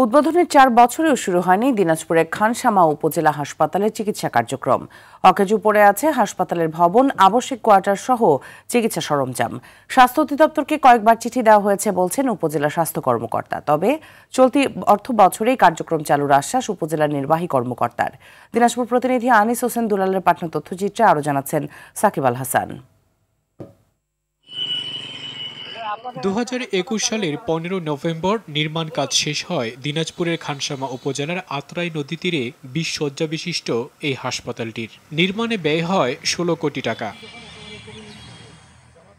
উদ্বোধনের 4 বছরেও শুরু হয়নি দিনাজপুরের খানসামা উপজেলা হাসপাতালের চিকিৎসা কার্যক্রম। অকেজো পড়ে আছে হাসপাতালের ভবন, আবাসিক কোয়ার্টার সহ চিকিৎসা সরঞ্জাম। স্বাস্থ্য অধিদপ্তরকে কয়েকবার চিঠি দেওয়া হয়েছে বলছেন উপজেলা স্বাস্থ্য কর্মকর্তা। তবে চলতি অর্থ বছরেই কার্যক্রম চালুর আশ্বাস উপজেলা নির্বাহী কর্মকর্তার। দিনাজপুর প্রতিনিধি আনিস হোসেন দুলালের পাঠানো তথ্যচিত্রে আরও জানাচ্ছেন সাকিব আল হাসান। 2021 সালের 15 নভেম্বর নির্মাণ কাজ শেষ হয় দিনাজপুরের খানসামা উপজেলার আত্রাই নদী তীরে 20 শয্যা বিশিষ্ট এই হাসপাতালটির। নির্মাণে ব্যয় হয় 16 কোটি টাকা।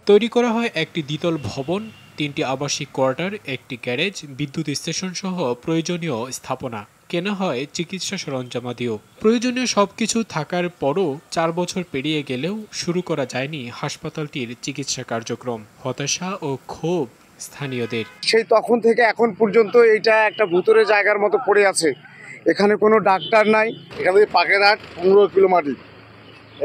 তৈরি করা হয় একটি দ্বিতল ভবন, 3টি আবাসিক কোয়ার্টার, একটি গ্যারেজ, বিদ্যুৎ স্টেশন সহ প্রয়োজনীয় স্থাপনা। কেনা হয় চিকিৎসা সরঞ্জামাদিও। প্রয়োজনীয় সবকিছু থাকার পরও 4 বছর পেরিয়ে গেলেও শুরু করা যায়নি হাসপাতালটির চিকিৎসা কার্যক্রম। হতাশা ও ক্ষোভ স্থানীয়দের। সেই তখন থেকে এখন পর্যন্ত এইটা একটা ভুতুরে জায়গার মতো পড়ে আছে। এখানে কোনো ডাক্তার নাই। এখান থেকে পাকেরহাট 15 কিলো মাটি।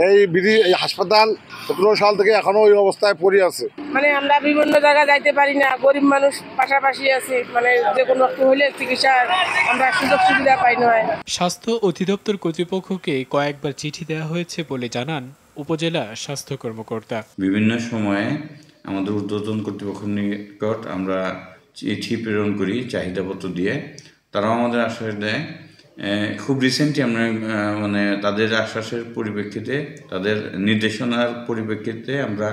এই হাসপাতাল 17 সাল থেকে এখনো ওই অবস্থায় পড়ে আছে। মানে আমরা বিভিন্ন জায়গায় যাইতে পারি না, গরিব মানুষ পাশাপাশি আছে, মানে যে কোনো একটু হলে চিকিৎসা আমরা সুযোগ সুবিধা পাই না। স্বাস্থ্য অধিদপ্তর কর্তৃপক্ষকে কয়েকবার চিঠি দেওয়া হয়েছে বলে জানান উপজেলা স্বাস্থ্য কর্মকর্তা। বিভিন্ন সময়ে আমাদের ঊর্ধ্বতন কর্তৃপক্ষের নিকট আমরা চিঠি প্রেরণ করি চাহিদাপত্র দিয়ে, তারাও আমাদের আশ্বাস দেয়। খুব রিসেন্টলি আমরা তাদের আশ্বাসের পরিপ্রেক্ষিতে, তাদের নির্দেশনার পরিপ্রেক্ষিতে আমরা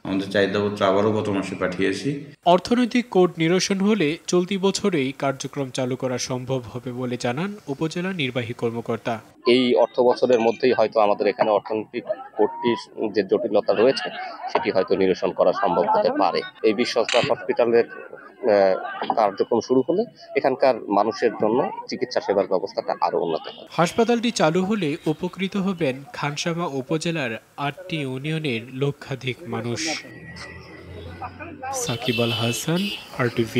আমাদের চাহিদাপত্র আবারও গত মাসে পাঠিয়েছি। অর্থনৈতিক কোড নিরসন হলে চলতি বছরেই কার্যক্রম চালু করা সম্ভব হবে বলে জানান উপজেলা নির্বাহী কর্মকর্তা। এই অর্থ বছরের মধ্যেই হয়তো আমাদের এখানে অর্থনৈতিক কোডটির যে জটিলতা রয়েছে সেটি হয়তো নিরসন করা সম্ভব হতে পারে। এই বিশ্বস্ত হসপিটালের কার্যক্রম শুরু হলে এখানকার মানুষের জন্য চিকিৎসা সেবার ব্যবস্থাটা আরো উন্নত হবে। হাসপাতালটি চালু হলে উপকৃত হবেন খানসামা উপজেলার 8টি ইউনিয়নের লক্ষাধিক মানুষ। সাকিব আল হাসান, RTV।